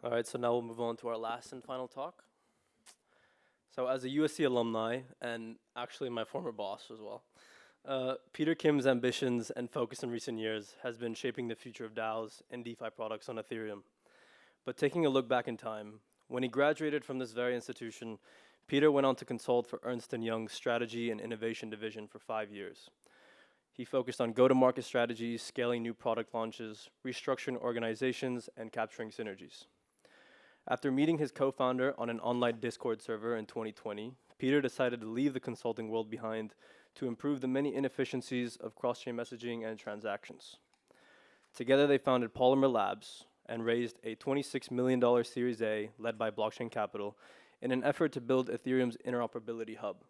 All right, so now we'll move on to our last and final talk. So, as a USC alumni and actually my former boss as well, Peter Kim's ambitions and focus in recent years has been shaping the future of DAOs and DeFi products on Ethereum. But taking a look back in time, when he graduated from this very institution, Peter went on to consult for Ernst& Young's strategy and innovation division for 5 years. He focused on go-to-market strategies, scaling new product launches, restructuring organizations, and capturing synergies. After meeting his co-founder on an online Discord server in 2020, Peter decided to leave the consulting world behind to improve the many inefficiencies of cross-chain messaging and transactions. Together, they founded Polymer Labs and raised a $26 million Series A led by Blockchain Capital in an effort to build Ethereum's interoperability hub.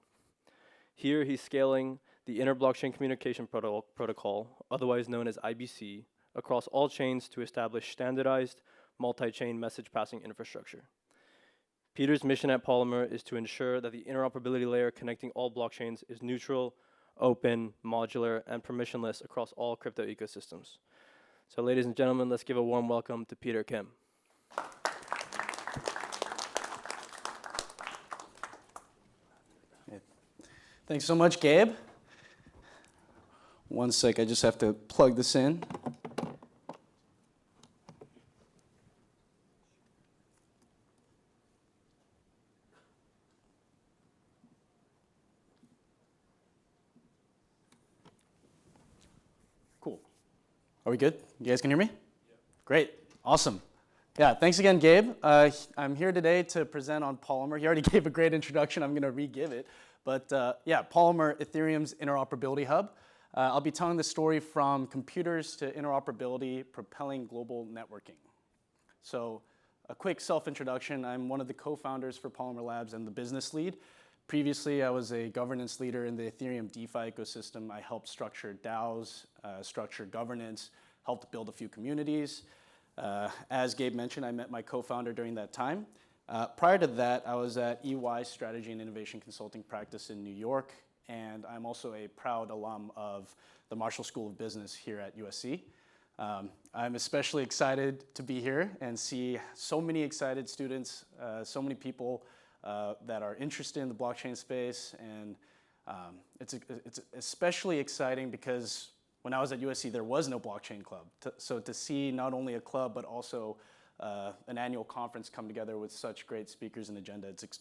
Here, he's scaling the Inter-Blockchain Communication Protocol, otherwise known as IBC, across all chains to establish standardized multi-chain message passing infrastructure. Peter's mission at Polymer is to ensure that the interoperability layer connecting all blockchains is neutral, open, modular, and permissionless across all crypto ecosystems. So ladies and gentlemen, let's give a warm welcome to Peter Kim. Thanks so much, Gabe. One sec, I just have to plug this in. Cool. Are we good? You guys can hear me? Yeah. Great. Awesome. Yeah, thanks again, Gabe. I'm here today to present on Polymer. He already gave a great introduction. I'm going to re-give it. But yeah, Polymer, Ethereum's interoperability hub. I'll be telling the story from computers to interoperability, propelling global networking. So a quick self-introduction. I'm one of the co-founders for Polymer Labs and the business lead. Previously, I was a governance leader in the Ethereum DeFi ecosystem. I helped structure DAOs, structure governance, helped build a few communities. As Gabe mentioned, I met my co-founder during that time. Prior to that, I was at EY Strategy and Innovation Consulting Practice in New York, and I'm also a proud alum of the Marshall School of Business here at USC. I'm especially excited to be here and see so many excited students, so many people that are interested in the blockchain space, and it's especially exciting because when I was at USC, there was no blockchain club. So to see not only a club, but also an annual conference come together with such great speakers and agenda, it's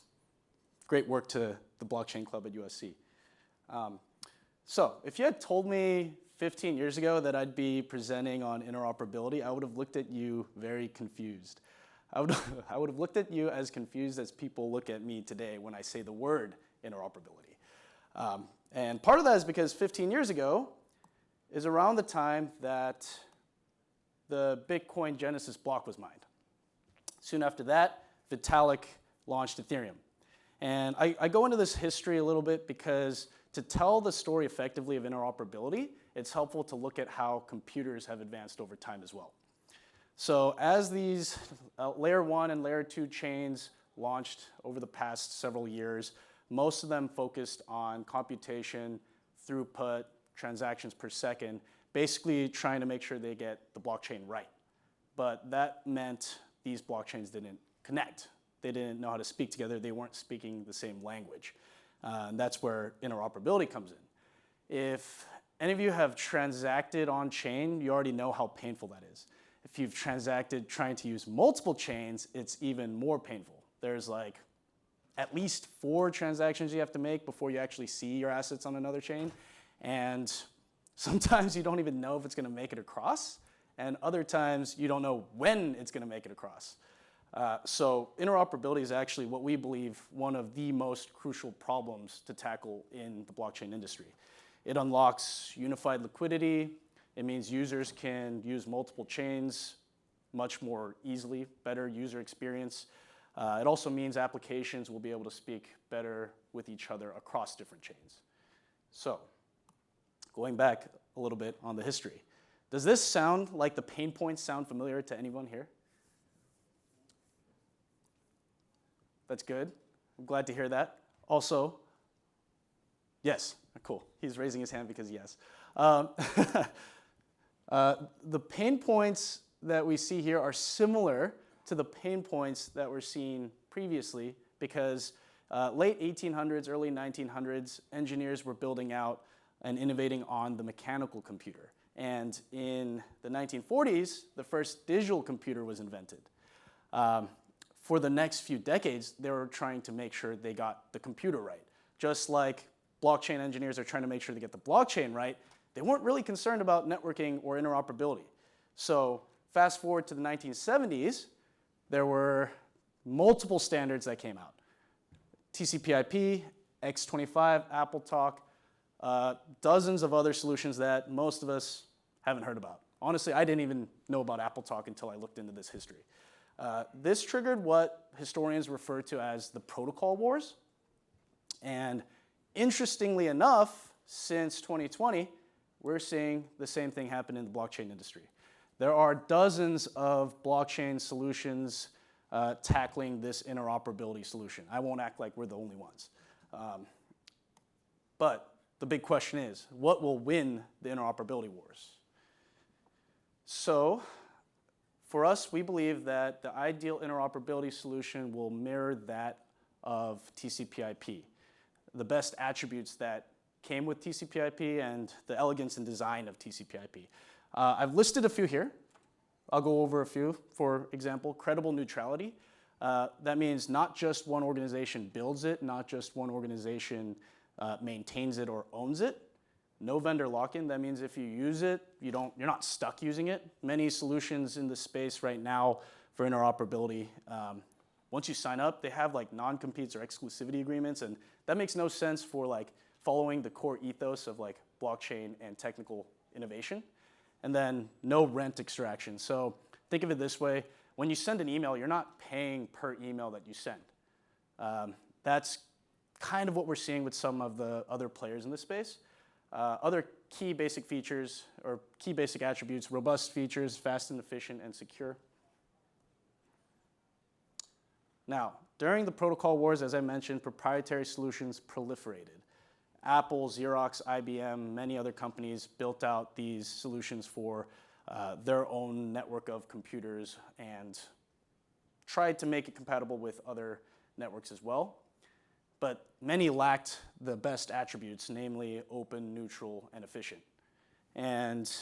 great work to the blockchain club at USC. So if you had told me 15 years ago that I'd be presenting on interoperability, I would have looked at you very confused. I would have looked at you as confused as people look at me today when I say the word interoperability. And part of that is because 15 years ago is around the time that the Bitcoin Genesis block was mined. Soon after that, Vitalik launched Ethereum. And I go into this history a little bit because to tell the story effectively of interoperability, it's helpful to look at how computers have advanced over time as well. So as these layer 1 and layer 2 chains launched over the past several years, most of them focused on computation, throughput, transactions per second, basically trying to make sure they get the blockchain right. But that meant these blockchains didn't connect. They didn't know how to speak together. They weren't speaking the same language. And that's where interoperability comes in. If any of you have transacted on chain, you already know how painful that is. If you've transacted trying to use multiple chains, it's even more painful. There's like at least 4 transactions you have to make before you actually see your assets on another chain. And sometimes you don't even know if it's going to make it across. And other times you don't know when it's going to make it across. So interoperability is actually what we believe one of the most crucial problems to tackle in the blockchain industry. It unlocks unified liquidity. It means users can use multiple chains much more easily, better user experience. It also means applications will be able to speak better with each other across different chains. So going back a little bit on the history, does this sound like the pain points sound familiar to anyone here? That's good. I'm glad to hear that. Also, yes, cool. He's raising his hand because yes. The pain points that we see here are similar to the pain points that were seen previously, because late 1800s, early 1900s, engineers were building out and innovating on the mechanical computer. And in the 1940s, the first digital computer was invented. For the next few decades, they were trying to make sure they got the computer right. Just like blockchain engineers are trying to make sure they get the blockchain right, they weren't really concerned about networking or interoperability. So fast forward to the 1970s, there were multiple standards that came out. TCP/IP, X25, AppleTalk, dozens of other solutions that most of us haven't heard about. Honestly, I didn't even know about AppleTalk until I looked into this history. This triggered what historians refer to as the protocol wars. And interestingly enough, since 2020, we're seeing the same thing happen in the blockchain industry. There are dozens of blockchain solutions tackling this interoperability solution. I won't act like we're the only ones. But the big question is, what will win the interoperability wars? So, for us, we believe that the ideal interoperability solution will mirror that of TCP/IP. The best attributes that came with TCP/IP and the elegance and design of TCP/IP. I've listed a few here. I'll go over a few. For example, credible neutrality. That means not just one organization builds it, not just one organization maintains it or owns it. No vendor lock-in. That means if you use it, you're not stuck using it. Many solutions in the space right now for interoperability, once you sign up, they have like non-competes or exclusivity agreements, and that makes no sense for like following the core ethos of like blockchain and technical innovation. And then no rent extraction. So think of it this way: when you send an email, you're not paying per email that you send. That's kind of what we're seeing with some of the other players in this space. Other key basic features or key basic attributes: robust features, fast and efficient, and secure. Now, during the protocol wars, as I mentioned, proprietary solutions proliferated. Apple, Xerox, IBM, many other companies built out these solutions for their own network of computers and tried to make it compatible with other networks as well. But many lacked the best attributes, namely open, neutral, and efficient. And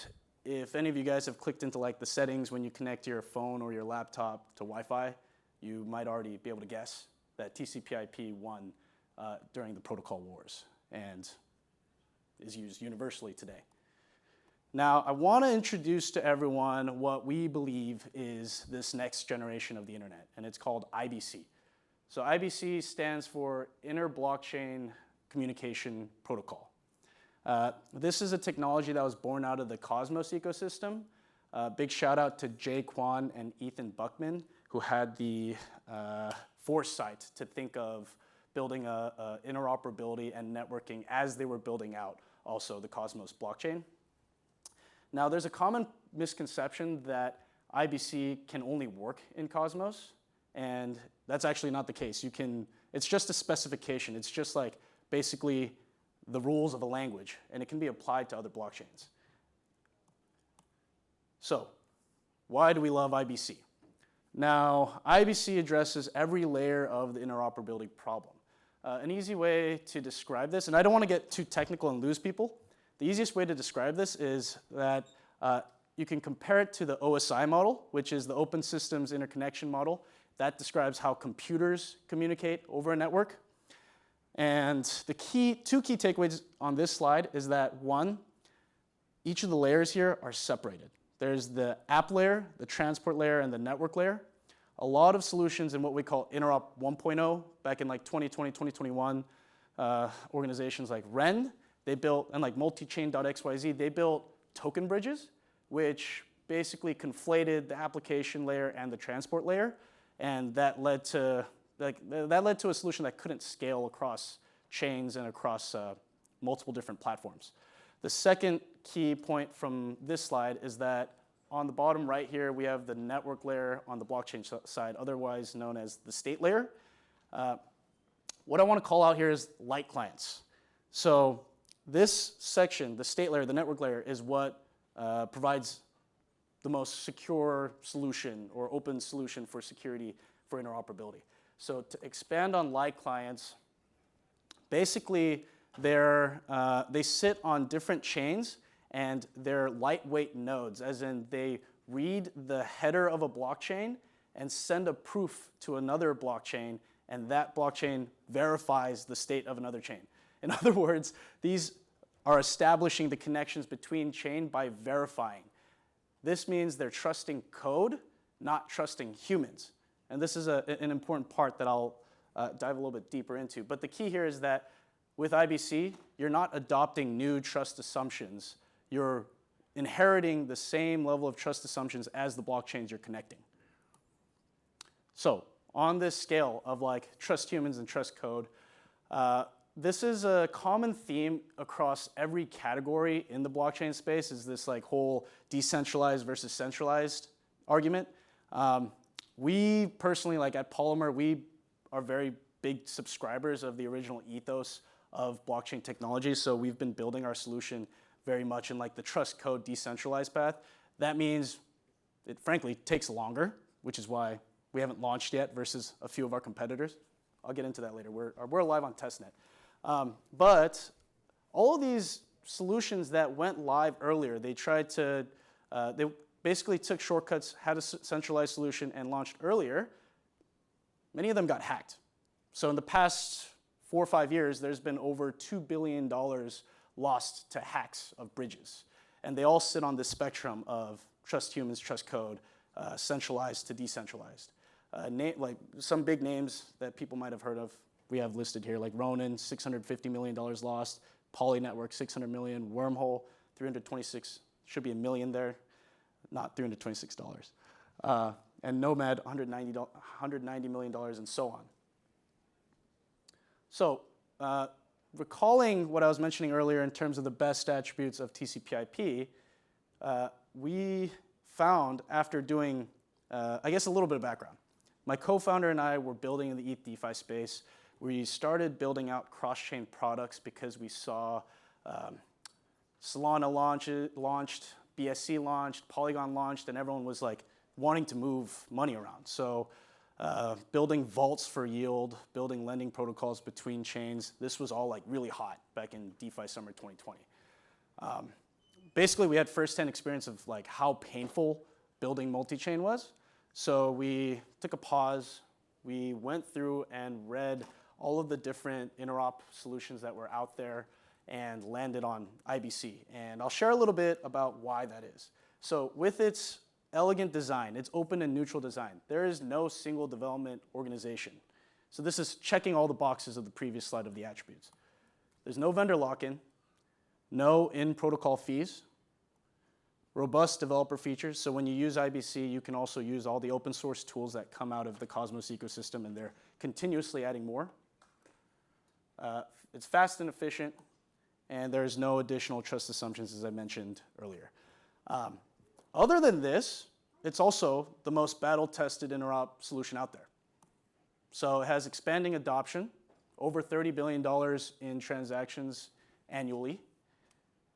if any of you guys have clicked into like the settings when you connect your phone or your laptop to Wi-Fi, you might already be able to guess that TCP/IP won during the protocol wars and is used universally today. Now, I want to introduce to everyone what we believe is this next generation of the internet, and it's called IBC. So IBC stands for Inter-Blockchain Communication Protocol. This is a technology that was born out of the Cosmos ecosystem. Big shout out to Jay Kwan and Ethan Buckman, who had the foresight to think of building interoperability and networking as they were building out also the Cosmos blockchain. Now, there's a common misconception that IBC can only work in Cosmos, and that's actually not the case. It's just a specification. It's just like basically the rules of a language, and it can be applied to other blockchains. So, why do we love IBC? Now, IBC addresses every layer of the interoperability problem. An easy way to describe this, and I don't want to get too technical and lose people, the easiest way to describe this is that you can compare it to the OSI model, which is the Open Systems Interconnection model. That describes how computers communicate over a network. And the two key takeaways on this slide is that, one, each of the layers here are separated. There's the app layer, the transport layer, and the network layer. A lot of solutions in what we call Interop 1.0, back in like 2020, 2021, organizations like Ren, they built, and like multichain.xyz, they built token bridges, which basically conflated the application layer and the transport layer, and that led to a solution that couldn't scale across chains and across multiple different platforms. The second key point from this slide is that on the bottom right here, we have the network layer on the blockchain side, otherwise known as the state layer. What I want to call out here is light clients. So this section, the state layer, the network layer, is what provides the most secure solution or open solution for security for interoperability. So to expand on light clients, basically they sit on different chains and they're lightweight nodes, as in they read the header of a blockchain and send a proof to another blockchain, and that blockchain verifies the state of another chain. In other words, these are establishing the connections between chain by verifying. This means they're trusting code, not trusting humans. And this is an important part that I'll dive a little bit deeper into. But the key here is that with IBC, you're not adopting new trust assumptions. You're inheriting the same level of trust assumptions as the blockchains you're connecting. So on this scale of like trust humans and trust code, this is a common theme across every category in the blockchain space, is this like whole decentralized versus centralized argument. We personally, like at Polymer, we are very big subscribers of the original ethos of blockchain technology. So we've been building our solution very much in like the trust code decentralized path. That means it frankly takes longer, which is why we haven't launched yet versus a few of our competitors. I'll get into that later. We're live on testnet. But all of these solutions that went live earlier, they tried to, they basically took shortcuts, had a centralized solution, and launched earlier. Many of them got hacked. So in the past 4 or 5 years, there's been over $2 billion lost to hacks of bridges. And they all sit on this spectrum of trust humans, trust code, centralized to decentralized. Like some big names that people might have heard of, we have listed here, like Ronin, $650 million lost, Poly Network, $600 million, Wormhole, 326, should be a million there, not $326. And Nomad, $190 million, and so on. So recalling what I was mentioning earlier in terms of the best attributes of TCP/IP, we found after doing, I guess a little bit of background. My co-founder and I were building in the ETH DeFi space. We started building out cross-chain products because we saw Solana launched, BSC launched, Polygon launched, and everyone was like wanting to move money around. So building vaults for yield, building lending protocols between chains, this was all like really hot back in DeFi summer 2020. Basically, we had firsthand experience of like how painful building multi-chain was. So we took a pause. We went through and read all of the different interop solutions that were out there and landed on IBC. And I'll share a little bit about why that is. So with its elegant design, its open and neutral design, there is no single development organization. So this is checking all the boxes of the previous slide of the attributes. There's no vendor lock-in, no in-protocol fees, robust developer features. So when you use IBC, you can also use all the open source tools that come out of the Cosmos ecosystem, and they're continuously adding more. It's fast and efficient, and there's no additional trust assumptions, as I mentioned earlier. Other than this, it's also the most battle-tested interop solution out there. So it has expanding adoption, over $30 billion in transactions annually.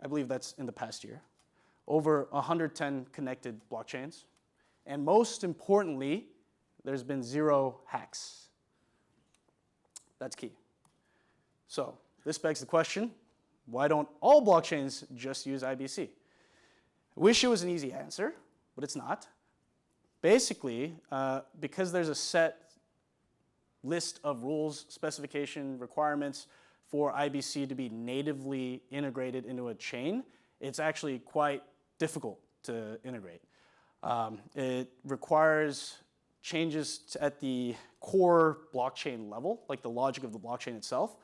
I believe that's in the past year. Over 110 connected blockchains. And most importantly, there's been 0 hacks. That's key. So this begs the question, why don't all blockchains just use IBC? I wish it was an easy answer, but it's not. Basically, because there's a set list of rules, specification, requirements for IBC to be natively integrated into a chain, it's actually quite difficult to integrate. It requires changes at the core blockchain level, like the logic of the blockchain itself.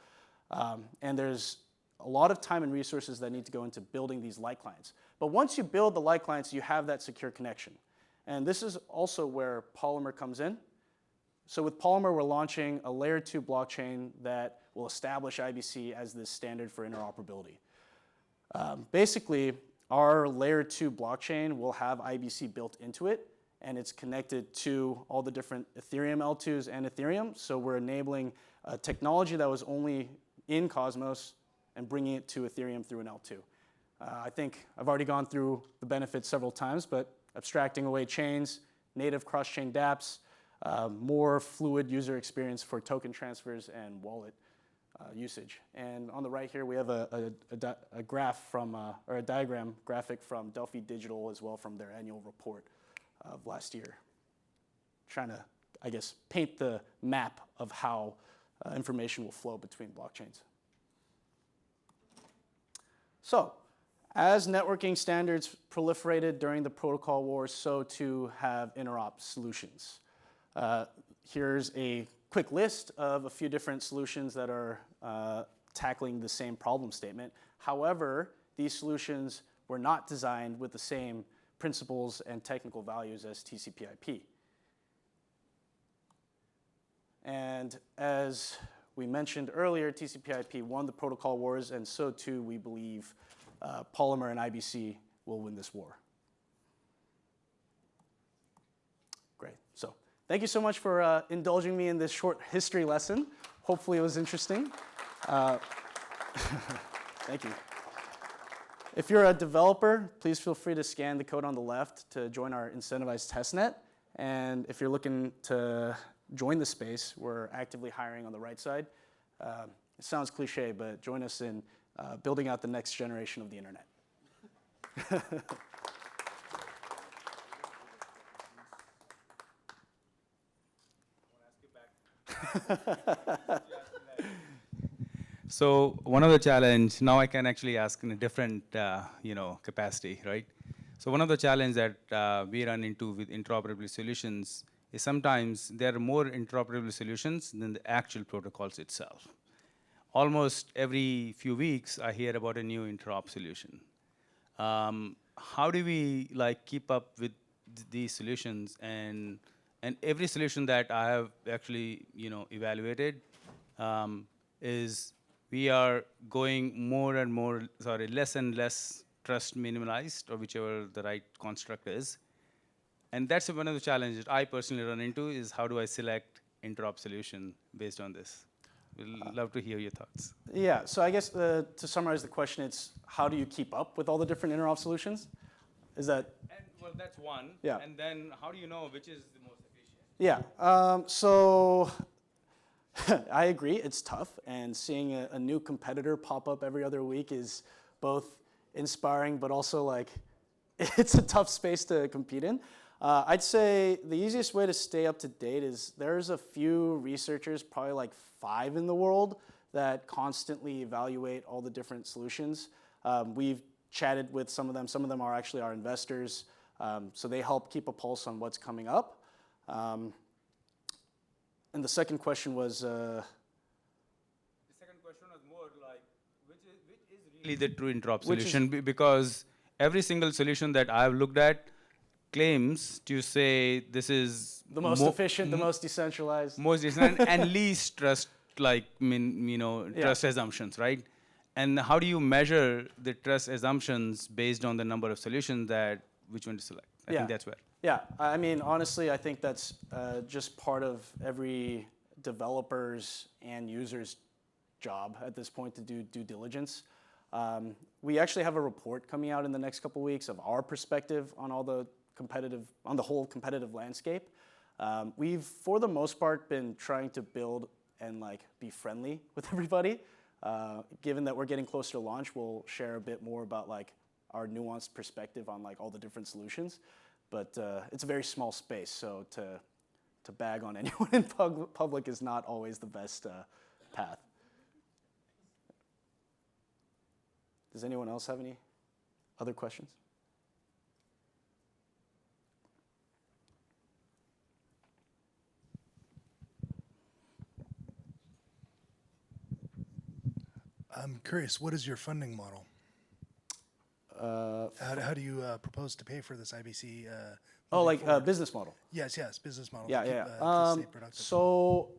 And there's a lot of time and resources that need to go into building these light clients. But once you build the light clients, you have that secure connection. And this is also where Polymer comes in. So with Polymer, we're launching a layer 2 blockchain that will establish IBC as the standard for interoperability. Basically, our layer 2 blockchain will have IBC built into it, and it's connected to all the different Ethereum L2s and Ethereum. So we're enabling a technology that was only in Cosmos and bringing it to Ethereum through an L2. I think I've already gone through the benefits several times, but abstracting away chains, native cross-chain dApps, more fluid user experience for token transfers and wallet usage. And on the right here, we have a graph from, or a diagram graphic from Delphi Digital as well from their annual report of last year. Trying to, I guess, paint the map of how information will flow between blockchains. So, as networking standards proliferated during the protocol wars, so too have interop solutions. Here's a quick list of a few different solutions that are tackling the same problem statement. However, these solutions were not designed with the same principles and technical values as TCP/IP. And as we mentioned earlier, TCP/IP won the protocol wars, and so too we believe Polymer and IBC will win this war. Great. So thank you so much for indulging me in this short history lesson. Hopefully it was interesting. Thank you. If you're a developer, please feel free to scan the code on the left to join our incentivized testnet. And if you're looking to join the space, we're actively hiring on the right side. It sounds cliche, but join us in building out the next generation of the internet. So one of the challenge, now I can actually ask in a different capacity, right? So one of the challenge that we run into with interoperability solutions is sometimes there are more interoperable solutions than the actual protocols itself. Almost every few weeks, I hear about a new interop solution. How do we keep up with these solutions? And every solution that I have actually evaluated is we are going more and more, less and less trust minimalized, or whichever the right construct is. And that's one of the challenges I personally run into is how do I select interop solution based on this? We'd love to hear your thoughts. Yeah, so I guess to summarize the question, it's how do you keep up with all the different interop solutions? Is that? Well, that's one. Yeah. And then how do you know which is the most efficient? Yeah, so I agree, it's tough. And seeing a new competitor pop up every other week is both inspiring, but also it's a tough space to compete in. I'd say the easiest way to stay up to date is there's a few researchers, probably 5 in the world, that constantly evaluate all the different solutions. We've chatted with some of them. Some of them are actually our investors. So they help keep a pulse on what's coming up. And the second question was? The second question was more which is really the true interop solution? Because every single solution that I've looked at claims to say this is the most efficient, the most decentralized. Most decentralized and least trust, trust assumptions, right? And how do you measure the trust assumptions based on the number of solutions which one to select? I think that's where. Yeah, I mean, honestly, I think that's just part of every developer's and user's job at this point to do due diligence. We actually have a report coming out in the next couple weeks of our perspective on the whole competitive landscape. We've, for the most part, been trying to build and be friendly with everybody. Given that we're getting closer to launch, we'll share a bit more about our nuanced perspective on all the different solutions. But it's a very small space, so to bag on anyone in public is not always the best path. Does anyone else have any other questions? I'm curious, what is your funding model? How do you propose to pay for this IBC? Business model. Yes, business model. Yeah. To stay productive. So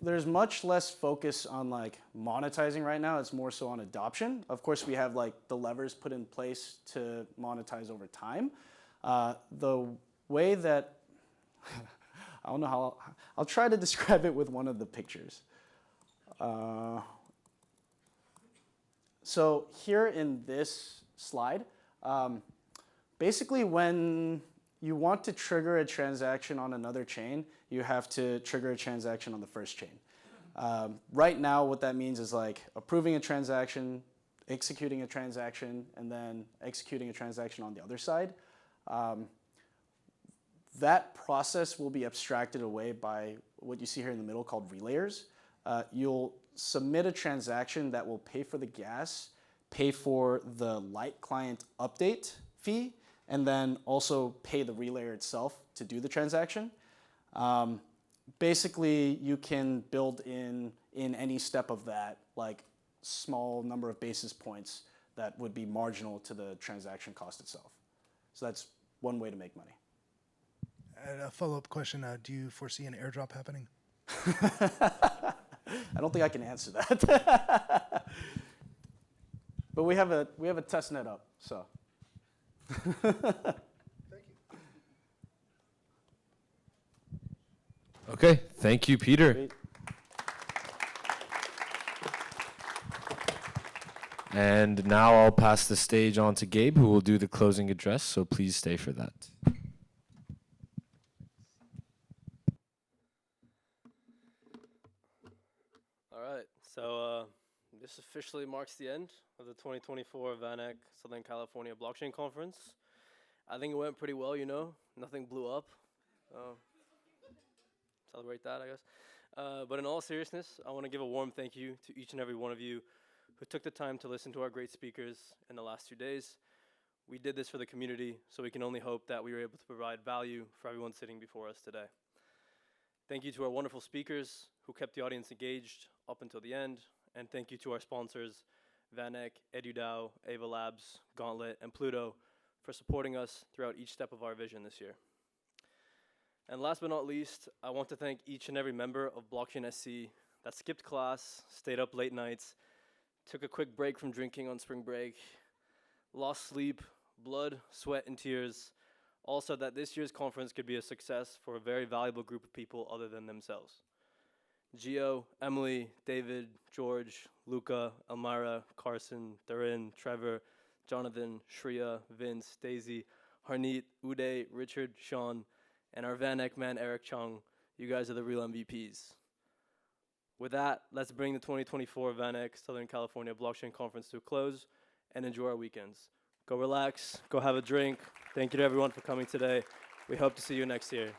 there's much less focus on monetizing right now. It's more so on adoption. Of course, we have the levers put in place to monetize over time. The way that I don't know how I'll try to describe it with one of the pictures. So here in this slide, basically, when you want to trigger a transaction on another chain, you have to trigger a transaction on the first chain. Right now, what that means is like approving a transaction, executing a transaction, and then executing a transaction on the other side. That process will be abstracted away by what you see here in the middle called relayers. You'll submit a transaction that will pay for the gas, pay for the light client update fee, and then also pay the relayer itself to do the transaction. Basically, you can build in any step of that, like small number of basis points that would be marginal to the transaction cost itself. So that's one way to make money. And a follow-up question, do you foresee an airdrop happening? I don't think I can answer that. But we have a test net up, so. Okay, thank you, Peter. Great. And now I'll pass the stage on to Gabe, who will do the closing address, so please stay for that. All right, so this officially marks the end of the 2024 VanEck Southern California Blockchain Conference. I think it went pretty well, you know, nothing blew up. Celebrate that, I guess. But in all seriousness, I want to give a warm thank you to each and every one of you who took the time to listen to our great speakers in the last 2 days. We did this for the community, so we can only hope that we were able to provide value for everyone sitting before us today. Thank you to our wonderful speakers who kept the audience engaged up until the end, and thank you to our sponsors, VanEck, EduDAO, Ava Labs, Gauntlet, and Pluto, for supporting us throughout each step of our vision this year. And last but not least, I want to thank each and every member of Blockchain SC that skipped class, stayed up late nights, took a quick break from drinking on spring break, lost sleep, blood, sweat, and tears, all so that this year's conference could be a success for a very valuable group of people other than themselves. Gio, Emily, David, George, Luca, Elmira, Carson, Thurin, Trevor, Jonathan, Shreya, Vince, Daisy, Harneet, Uday, Richard, Sean, and our VanEck man, Eric Chung. You guys are the real MVPs. With that, let's bring the 2024 VanEck Southern California Blockchain Conference to a close and enjoy our weekends. Go relax, go have a drink. Thank you to everyone for coming today. We hope to see you next year.